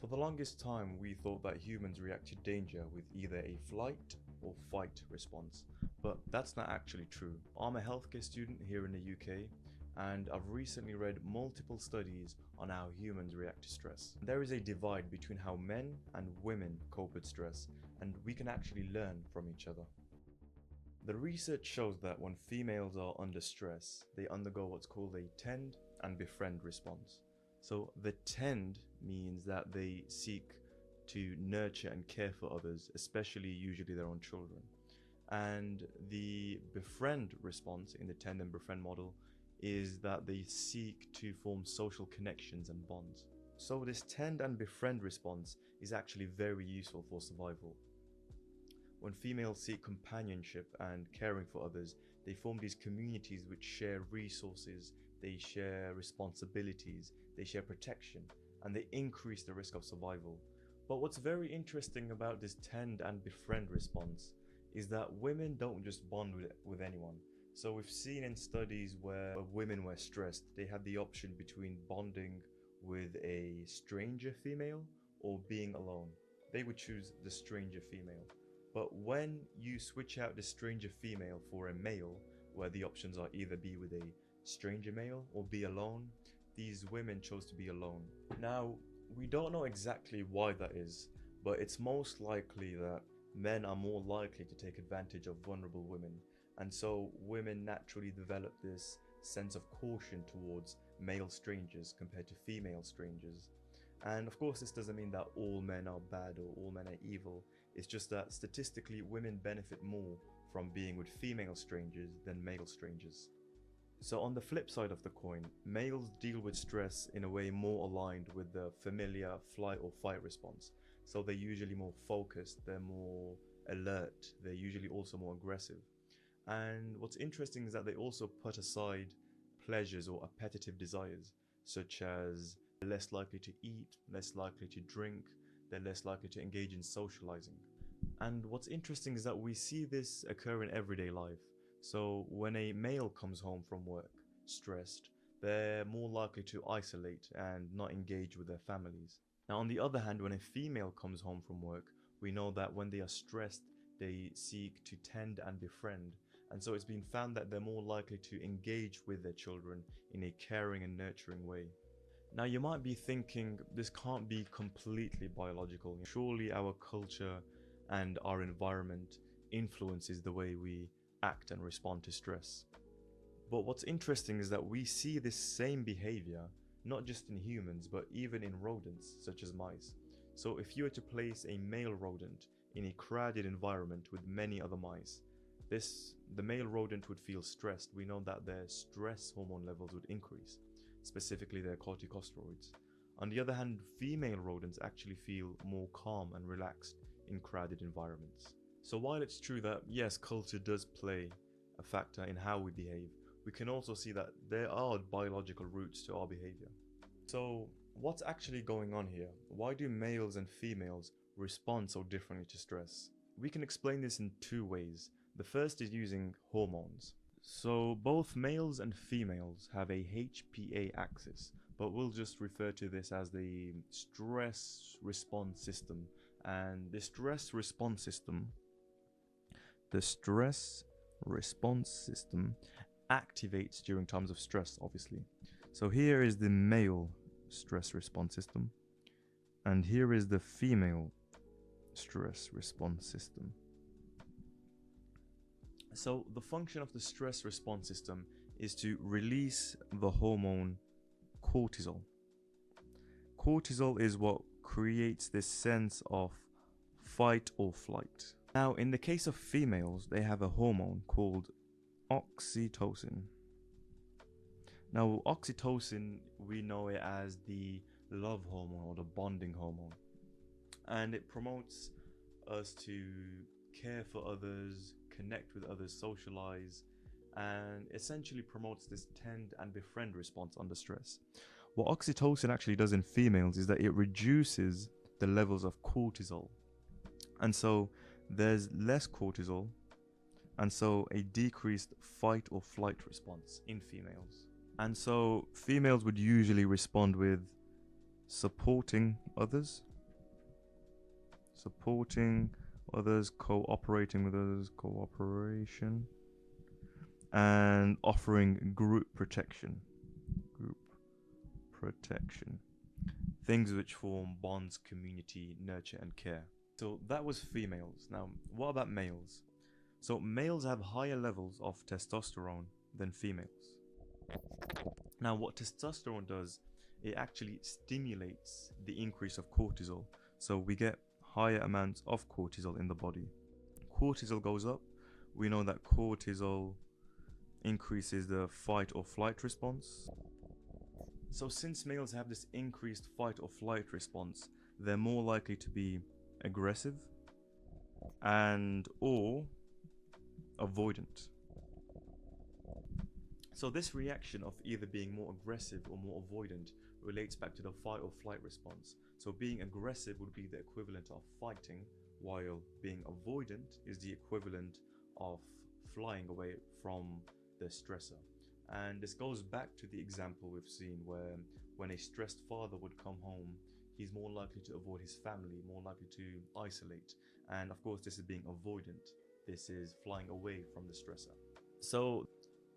For the longest time, we thought that humans react to danger with either a flight or fight response, but that's not actually true. I'm a healthcare student here in the UK, and I've recently read multiple studies on how humans react to stress. There is a divide between how men and women cope with stress, and we can actually learn from each other. The research shows that when females are under stress, they undergo what's called a tend and befriend response. So the tend means that they seek to nurture and care for others, especially usually their own children. And the befriend response in the tend and befriend model is that they seek to form social connections and bonds. So this tend and befriend response is actually very useful for survival. When females seek companionship and caring for others, they form these communities which share resources, they share responsibilities, they share protection, and they increase the risk of survival. But what's very interesting about this tend and befriend response is that women don't just bond with anyone. So we've seen in studies where women were stressed, they had the option between bonding with a stranger female or being alone. They would choose the stranger female. But when you switch out the stranger female for a male, where the options are either be with a stranger male or be alone, these women chose to be alone. Now, we don't know exactly why that is, but it's most likely that men are more likely to take advantage of vulnerable women, and so women naturally develop this sense of caution towards male strangers compared to female strangers. And of course, this doesn't mean that all men are bad or all men are evil. It's just that statistically, women benefit more from being with female strangers than male strangers. So on the flip side of the coin, males deal with stress in a way more aligned with the familiar flight or fight response. So they're usually more focused, they're more alert, they're usually also more aggressive. And what's interesting is that they also put aside pleasures or appetitive desires, such as they're less likely to eat, less likely to drink, they're less likely to engage in socializing. And what's interesting is that we see this occur in everyday life. So when a male comes home from work stressed, they're more likely to isolate and not engage with their families. Now, on the other hand, when a female comes home from work, we know that when they are stressed, they seek to tend and befriend. And so it's been found that they're more likely to engage with their children in a caring and nurturing way. Now, you might be thinking this can't be completely biological. Surely our culture and our environment influences the way we act and respond to stress. But what's interesting is that we see this same behavior not just in humans, but even in rodents such as mice. So if you were to place a male rodent in a crowded environment with many other mice, the male rodent would feel stressed. We know that their stress hormone levels would increase, specifically their corticosteroids. On the other hand, female rodents actually feel more calm and relaxed in crowded environments. So while it's true that yes, culture does play a factor in how we behave, we can also see that there are biological roots to our behavior. So what's actually going on here? Why do males and females respond so differently to stress? We can explain this in two ways. The first is using hormones. So both males and females have a HPA axis, but we'll just refer to this as the stress response system. And the stress response system activates during times of stress, obviously. So here is the male stress response system, and here is the female stress response system. So the function of the stress response system is to release the hormone cortisol. Cortisol is what creates this sense of fight or flight. Now, in the case of females, they have a hormone called oxytocin. Now, oxytocin, we know it as the love hormone or the bonding hormone, and it promotes us to care for others, connect with others, socialize, and essentially promotes this tend and befriend response under stress. What oxytocin actually does in females is that it reduces the levels of cortisol, and so there's less cortisol, and so a decreased fight or flight response in females. And so females would usually respond with supporting others, supporting others, cooperating with others, cooperation, and offering group protection. Group protection. Things which form bonds, community, nurture, and care. So that was females. Now, what about males? So males have higher levels of testosterone than females. Now, what testosterone does, it actually stimulates the increase of cortisol. So we get higher amounts of cortisol in the body. Cortisol goes up. We know that cortisol increases the fight or flight response. So since males have this increased fight or flight response, they're more likely to be aggressive and or avoidant. So this reaction of either being more aggressive or more avoidant relates back to the fight or flight response. So being aggressive would be the equivalent of fighting, while being avoidant is the equivalent of flying away from the stressor. And this goes back to the example we've seen where when a stressed father would come home, he's more likely to avoid his family, more likely to isolate. And of course, this is being avoidant. This is flying away from the stressor. So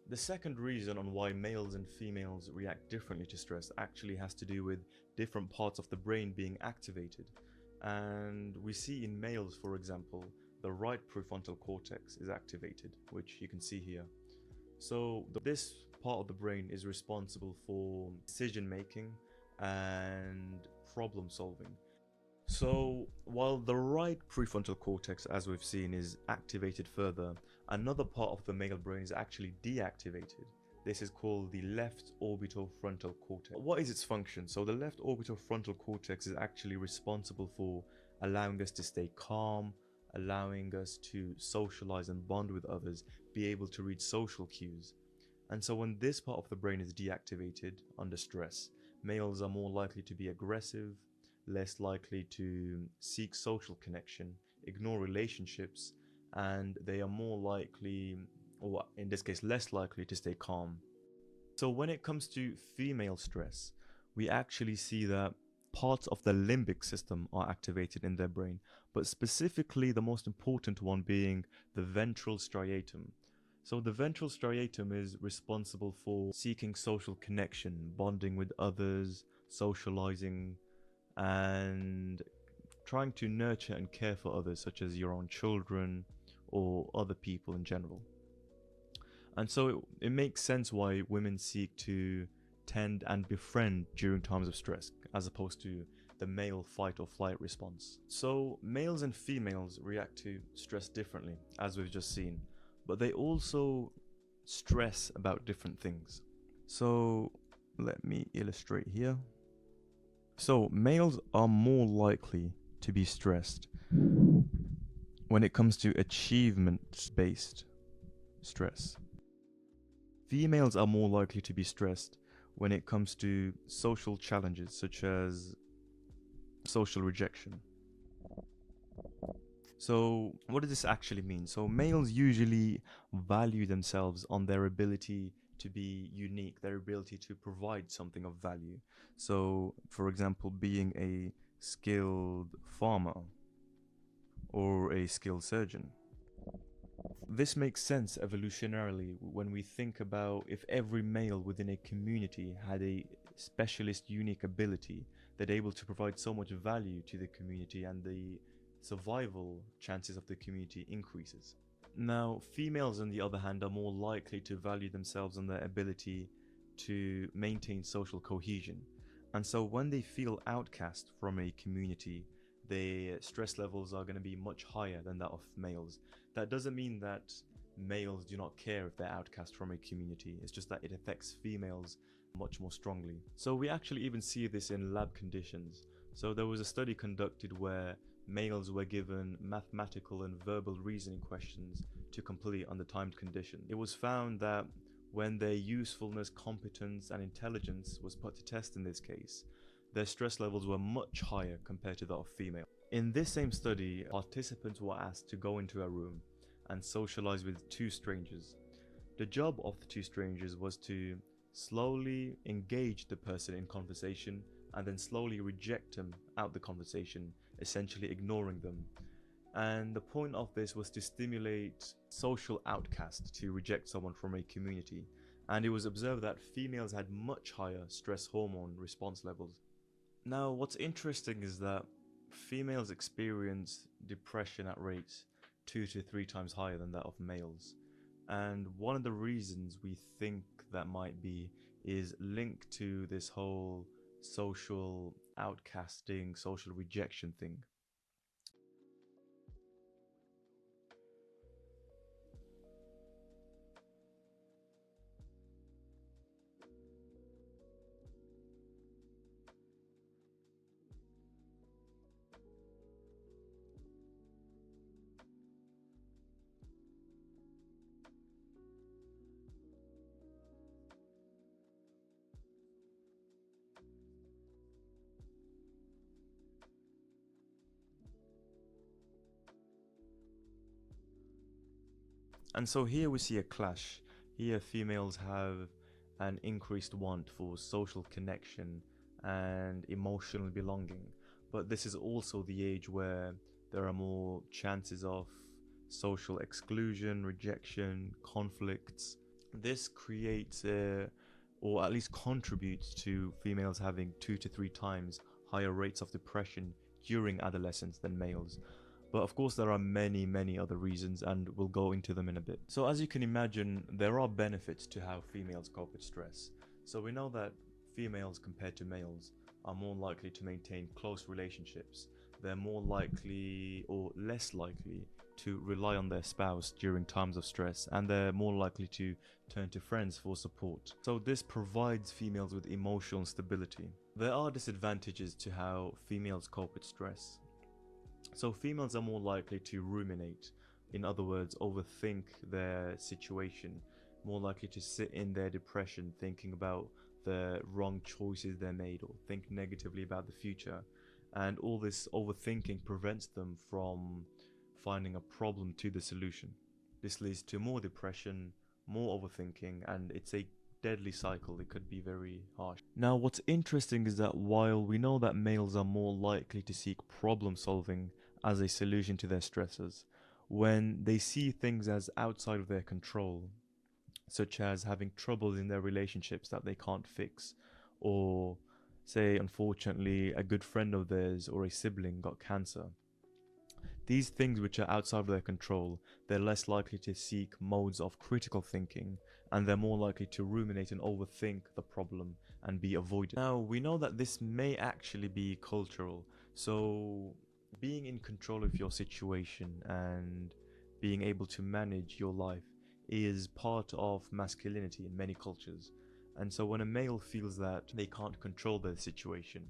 the second reason on why males and females react differently to stress actually has to do with different parts of the brain being activated. And we see in males, for example, the right prefrontal cortex is activated, which you can see here. So this part of the brain is responsible for decision making and problem solving. So while the right prefrontal cortex, as we've seen, is activated further, another part of the male brain is actually deactivated. This is called the left orbital frontal cortex. What is its function? So the left orbital frontal cortex is actually responsible for allowing us to stay calm, allowing us to socialize and bond with others, be able to read social cues. And so when this part of the brain is deactivated under stress, males are more likely to be aggressive, less likely to seek social connection, ignore relationships, and they are more likely, or in this case less likely, to stay calm. So when it comes to female stress, we actually see that parts of the limbic system are activated in their brain, but specifically the most important one being the ventral striatum. So the ventral striatum is responsible for seeking social connection, bonding with others, socializing, and trying to nurture and care for others, such as your own children or other people in general. And so it makes sense why women seek to tend and befriend during times of stress, as opposed to the male fight or flight response. So males and females react to stress differently, as we've just seen, but they also stress about different things. So let me illustrate here. So males are more likely to be stressed when it comes to achievement-based stress. Females are more likely to be stressed when it comes to social challenges such as social rejection. So what does this actually mean? So males usually value themselves on their ability to be unique, their ability to provide something of value. So for example, being a skilled farmer or a skilled surgeon. This makes sense evolutionarily when we think about if every male within a community had a specialist unique ability, they're able to provide so much value to the community and the survival chances of the community increases. Now, females on the other hand are more likely to value themselves on their ability to maintain social cohesion. And so when they feel outcast from a community, their stress levels are going to be much higher than that of males. That doesn't mean that males do not care if they're outcast from a community. It's just that it affects females much more strongly. So we actually even see this in lab conditions. So there was a study conducted where males were given mathematical and verbal reasoning questions to complete under timed condition. It was found that when their usefulness, competence, and intelligence was put to test in this case, their stress levels were much higher compared to that of female. In this same study, participants were asked to go into a room and socialize with two strangers. The job of the two strangers was to slowly engage the person in conversation and then slowly reject them out the conversation, essentially ignoring them. And the point of this was to stimulate social outcast to reject someone from a community. And it was observed that females had much higher stress hormone response levels. Now, what's interesting is that females experience depression at rates 2 to 3 times higher than that of males. And one of the reasons we think that might be is linked to this whole social outcasting, social rejection thing. And so here we see a clash. Here, females have an increased want for social connection and emotional belonging. But this is also the age where there are more chances of social exclusion, rejection, conflicts. This creates, or at least contributes to females having 2 to 3 times higher rates of depression during adolescence than males. But of course, there are many, many other reasons, and we'll go into them in a bit. So, as you can imagine, there are benefits to how females cope with stress. So, we know that females, compared to males, are more likely to maintain close relationships. They're more likely or less likely to rely on their spouse during times of stress, and they're more likely to turn to friends for support. So, this provides females with emotional stability. There are disadvantages to how females cope with stress. So females are more likely to ruminate, in other words, overthink their situation, more likely to sit in their depression thinking about the wrong choices they made or think negatively about the future. And all this overthinking prevents them from finding a problem to the solution. This leads to more depression, more overthinking, and it's a deadly cycle. It could be very harsh. Now, what's interesting is that while we know that males are more likely to seek problem solving as a solution to their stresses, when they see things as outside of their control, such as having troubles in their relationships that they can't fix, or say, unfortunately, a good friend of theirs or a sibling got cancer. These things which are outside of their control, they're less likely to seek modes of critical thinking, and they're more likely to ruminate and overthink the problem and be avoided. Now, we know that this may actually be cultural, so being in control of your situation and being able to manage your life is part of masculinity in many cultures. And so when a male feels that they can't control their situation,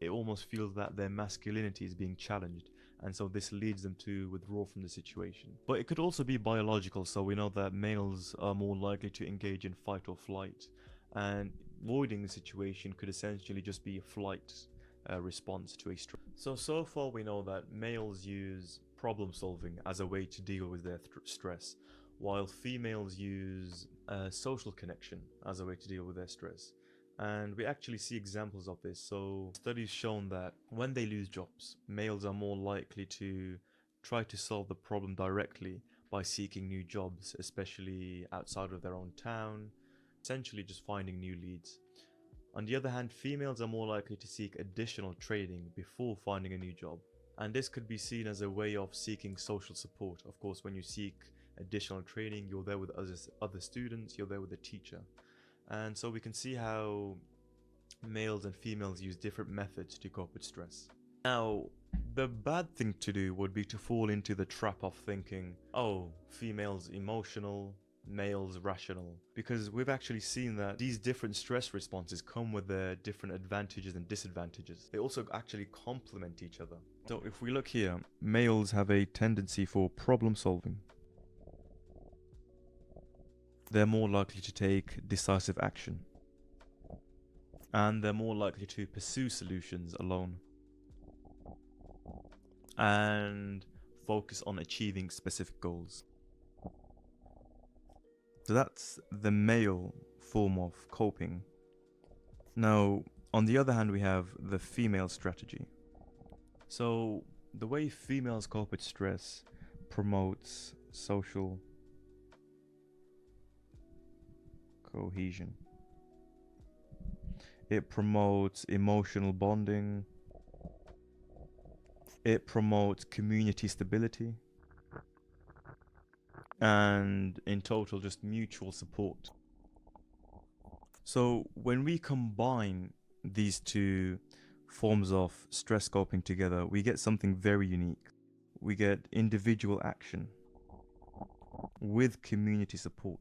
it almost feels that their masculinity is being challenged, and so this leads them to withdraw from the situation. But it could also be biological, so we know that males are more likely to engage in fight or flight, and avoiding the situation could essentially just be a flight response to a stress. So far we know that males use problem solving as a way to deal with their stress, while females use social connection as a way to deal with their stress. And we actually see examples of this. So studies shown that when they lose jobs, males are more likely to try to solve the problem directly by seeking new jobs, especially outside of their own town, essentially just finding new leads. On the other hand, females are more likely to seek additional training before finding a new job. And this could be seen as a way of seeking social support. Of course, when you seek additional training, you're there with other students, you're there with a teacher. And so we can see how males and females use different methods to cope with stress. Now, the bad thing to do would be to fall into the trap of thinking, oh, females emotional, males rational. Because we've actually seen that these different stress responses come with their different advantages and disadvantages. They also actually complement each other. So if we look here, males have a tendency for problem solving. They're more likely to take decisive action. And they're more likely to pursue solutions alone. And focus on achieving specific goals. So that's the male form of coping. Now, On the other hand, we have the female strategy. So, the way females cope with stress promotes social cohesion. It promotes emotional bonding. It promotes community stability. And in total, just mutual support. So, when we combine these two forms of stress coping together, we get something very unique. We get individual action with community support.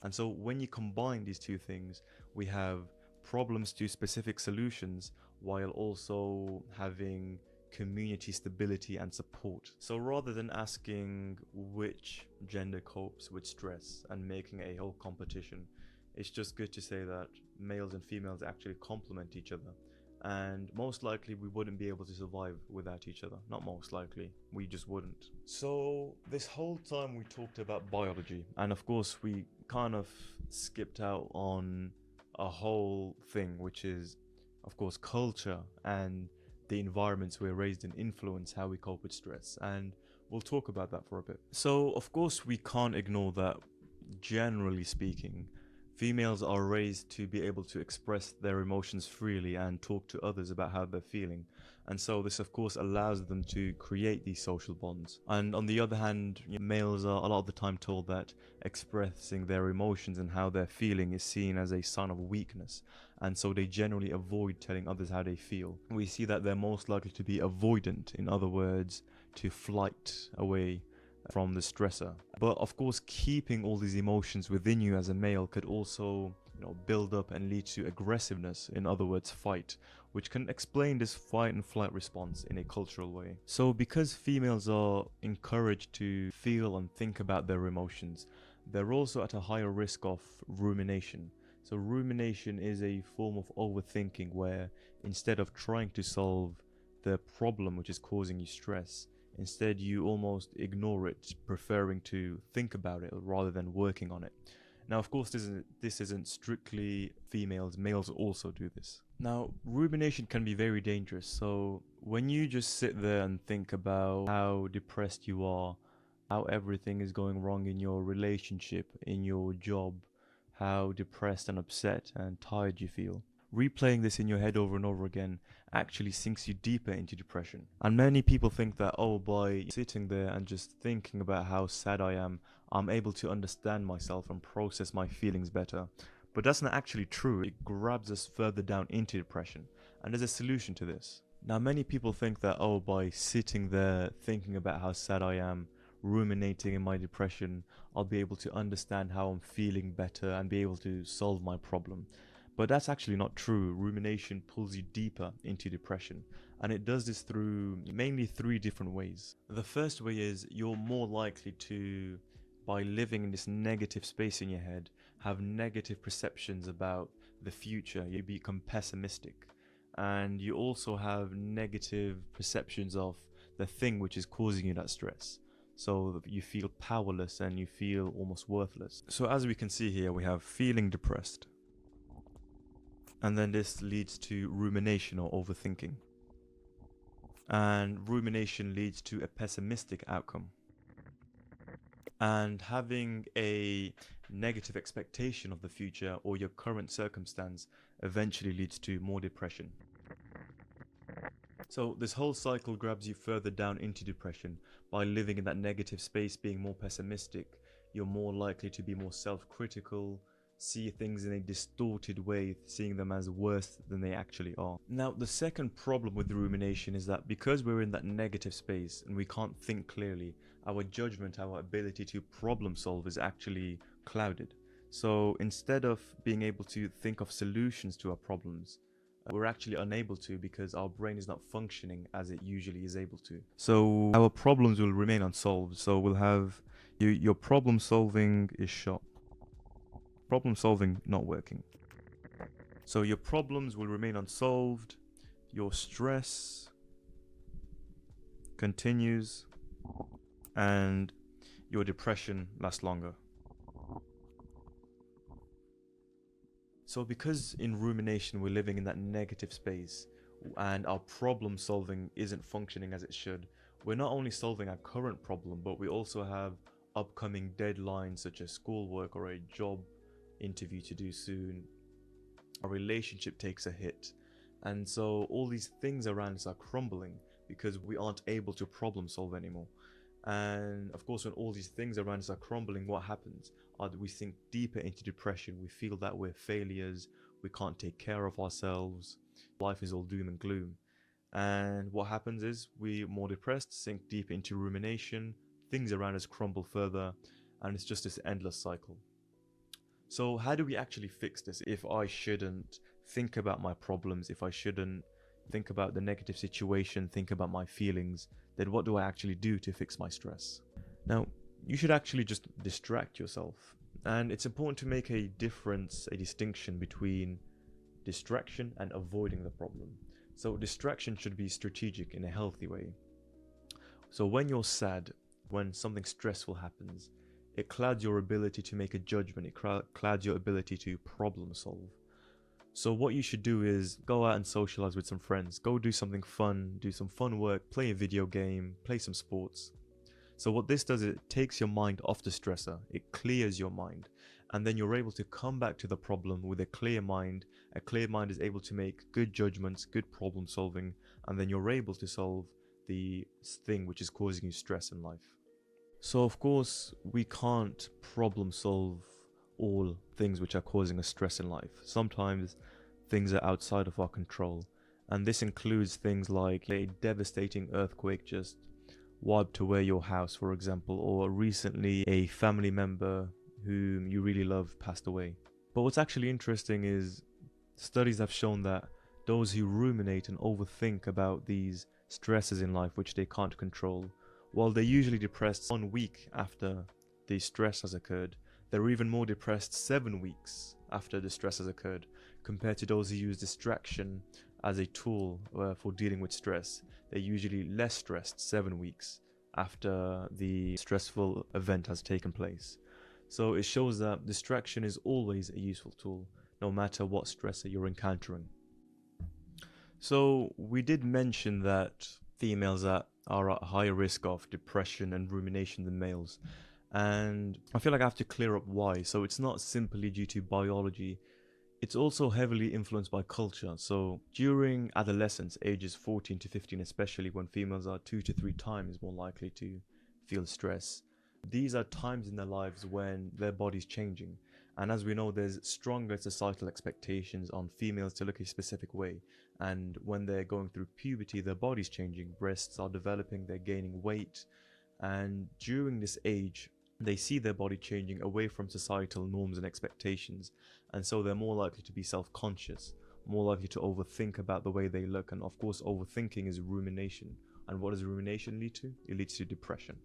And so when you combine these two things, we have problems to specific solutions while also having community stability and support. So rather than asking which gender copes with stress and making a whole competition, it's just good to say that males and females actually complement each other. And most likely we wouldn't be able to survive without each other. Not most likely, we just wouldn't. So this whole time we talked about biology, and of course we kind of skipped out on a whole thing, which is of course culture and the environments we're raised in influence how we cope with stress, and we'll talk about that for a bit. So of course we can't ignore that, generally speaking, females are raised to be able to express their emotions freely and talk to others about how they're feeling. And so this of course allows them to create these social bonds. And on the other hand, males are a lot of the time told that expressing their emotions and how they're feeling is seen as a sign of weakness. And so they generally avoid telling others how they feel. We see that they're most likely to be avoidant, in other words, to flight away from the stressor. But of course, keeping all these emotions within you as a male could also, build up and lead to aggressiveness, in other words, fight, which can explain this fight and flight response in a cultural way. So because females are encouraged to feel and think about their emotions, they're also at a higher risk of rumination. So rumination is a form of overthinking where instead of trying to solve the problem which is causing you stress, instead you almost ignore it, preferring to think about it rather than working on it. Now, of course, this isn't strictly females. Males also do this. Now, rumination can be very dangerous. So when you just sit there and think about how depressed you are, how everything is going wrong in your relationship, in your job, how depressed and upset and tired you feel, replaying this in your head over and over again actually sinks you deeper into depression. And many people think that, by sitting there and just thinking about how sad I am, I'm able to understand myself and process my feelings better. But that's not actually true. It grabs us further down into depression. And there's a solution to this. Now, many people think that, by sitting there thinking about how sad I am, ruminating in my depression, I'll be able to understand how I'm feeling better and be able to solve my problem. But that's actually not true. Rumination pulls you deeper into depression, and it does this through mainly three different ways. The first way is you're more likely to, by living in this negative space in your head, have negative perceptions about the future. You become pessimistic, and you also have negative perceptions of the thing which is causing you that stress. So you feel powerless and you feel almost worthless. So as we can see here, we have feeling depressed. And then this leads to rumination or overthinking. And rumination leads to a pessimistic outcome. And having a negative expectation of the future or your current circumstance eventually leads to more depression. So this whole cycle grabs you further down into depression. By living in that negative space, being more pessimistic, you're more likely to be more self-critical, see things in a distorted way, seeing them as worse than they actually are. Now, the second problem with rumination is that because we're in that negative space and we can't think clearly, our judgment, our ability to problem solve is actually clouded. So instead of being able to think of solutions to our problems, we're actually unable to because our brain is not functioning as it usually is able to. So our problems will remain unsolved. So we'll have your problem solving is shot. Problem solving not working. So your problems will remain unsolved. Your stress continues. And your depression lasts longer. So, because in rumination we're living in that negative space and our problem solving isn't functioning as it should, we're not only solving our current problem, but we also have upcoming deadlines such as schoolwork or a job interview to do soon. Our relationship takes a hit. And so, all these things around us are crumbling because we aren't able to problem solve anymore. And of course, when all these things around us are crumbling, what happens? We sink deeper into depression. We feel that we're failures. We can't take care of ourselves. Life is all doom and gloom. And what happens is we're more depressed, sink deeper into rumination. Things around us crumble further. And it's just this endless cycle. So, how do we actually fix this? If I shouldn't think about my problems, if I shouldn't think about the negative situation, think about my feelings, then what do I actually do to fix my stress? Now, you should actually just distract yourself. And it's important to make a difference, a distinction between distraction and avoiding the problem. So, distraction should be strategic in a healthy way. So, when you're sad, when something stressful happens, it clouds your ability to make a judgment, it clouds your ability to problem solve. So what you should do is go out and socialize with some friends, go do something fun, do some fun work, play a video game, play some sports. So what this does is it takes your mind off the stressor, it clears your mind, and then you're able to come back to the problem with a clear mind. A clear mind is able to make good judgments, good problem solving, and then you're able to solve the thing which is causing you stress in life. So of course, we can't problem solve all things which are causing us stress in life. Sometimes things are outside of our control, and this includes things like a devastating earthquake just wiped away your house, for example, or recently a family member whom you really love passed away. But what's actually interesting is studies have shown that those who ruminate and overthink about these stresses in life which they can't control, while they're usually depressed 1 week after the stress has occurred, they're even more depressed 7 weeks after the stress has occurred, compared to those who use distraction as a tool for dealing with stress. They're usually less stressed 7 weeks after the stressful event has taken place. So it shows that distraction is always a useful tool, no matter what stressor you're encountering. So we did mention that females are at higher risk of depression and rumination than males. And I feel like I have to clear up why. So it's not simply due to biology, it's also heavily influenced by culture. So during adolescence, ages 14 to 15 especially, when females are 2 to 3 times more likely to feel stress, these are times in their lives when their body's changing. And as we know, there's stronger societal expectations on females to look a specific way. And when they're going through puberty, their body's changing, breasts are developing, they're gaining weight. And during this age, they see their body changing away from societal norms and expectations. And so they're more likely to be self-conscious, more likely to overthink about the way they look. And of course, overthinking is rumination. And what does rumination lead to? It leads to depression.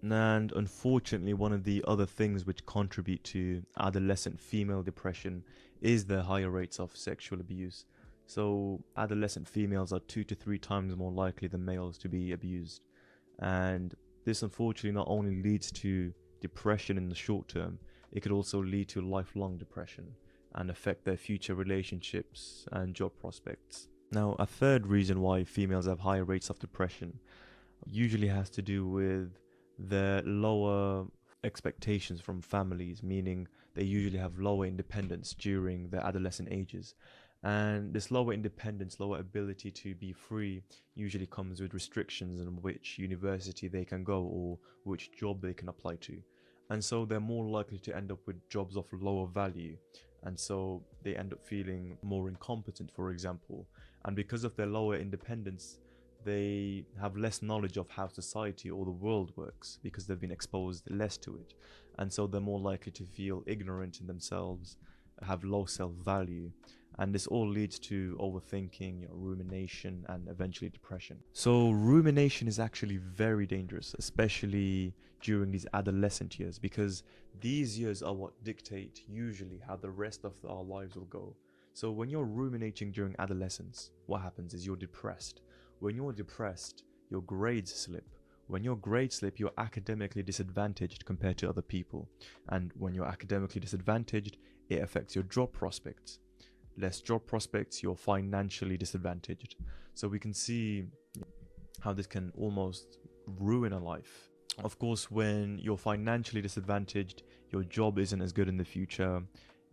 And unfortunately, one of the other things which contribute to adolescent female depression is the higher rates of sexual abuse. So adolescent females are 2 to 3 times more likely than males to be abused. And this unfortunately not only leads to depression in the short term, it could also lead to lifelong depression and affect their future relationships and job prospects. Now, a third reason why females have higher rates of depression usually has to do with their lower expectations from families, meaning they usually have lower independence during their adolescent ages. And this lower independence, lower ability to be free usually comes with restrictions on which university they can go or which job they can apply to. And so they're more likely to end up with jobs of lower value. And so they end up feeling more incompetent, for example. And because of their lower independence, they have less knowledge of how society or the world works because they've been exposed less to it. And so they're more likely to feel ignorant in themselves, have low self-value. And this all leads to overthinking, rumination, and eventually depression. So rumination is actually very dangerous, especially during these adolescent years, because these years are what dictate usually how the rest of our lives will go. So when you're ruminating during adolescence, what happens is you're depressed. When you're depressed, your grades slip. When your grades slip, you're academically disadvantaged compared to other people. And when you're academically disadvantaged, it affects your job prospects. less job prospects, you're financially disadvantaged. So we can see how this can almost ruin a life. Of course, when you're financially disadvantaged, your job isn't as good in the future.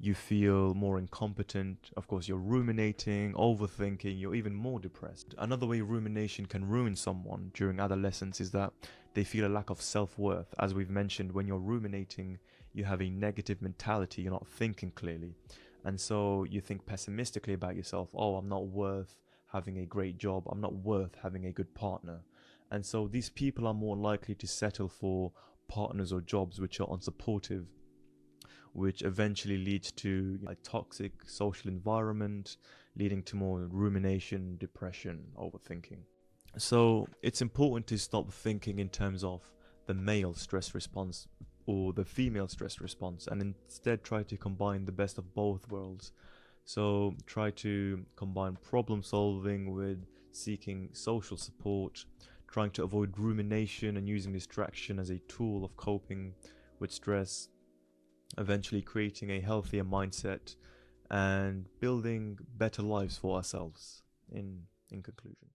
You feel more incompetent. Of course, you're ruminating, overthinking, you're even more depressed. Another way rumination can ruin someone during adolescence is that they feel a lack of self-worth. As we've mentioned, when you're ruminating, you have a negative mentality, you're not thinking clearly. And so you think pessimistically about yourself. Oh, I'm not worth having a great job. I'm not worth having a good partner. And so these people are more likely to settle for partners or jobs which are unsupportive, which eventually leads to a toxic social environment, leading to more rumination, depression, overthinking. So it's important to stop thinking in terms of the male stress response or the female stress response, and instead try to combine the best of both worlds. So try to combine problem solving with seeking social support, trying to avoid rumination and using distraction as a tool of coping with stress, eventually creating a healthier mindset and building better lives for ourselves in conclusion.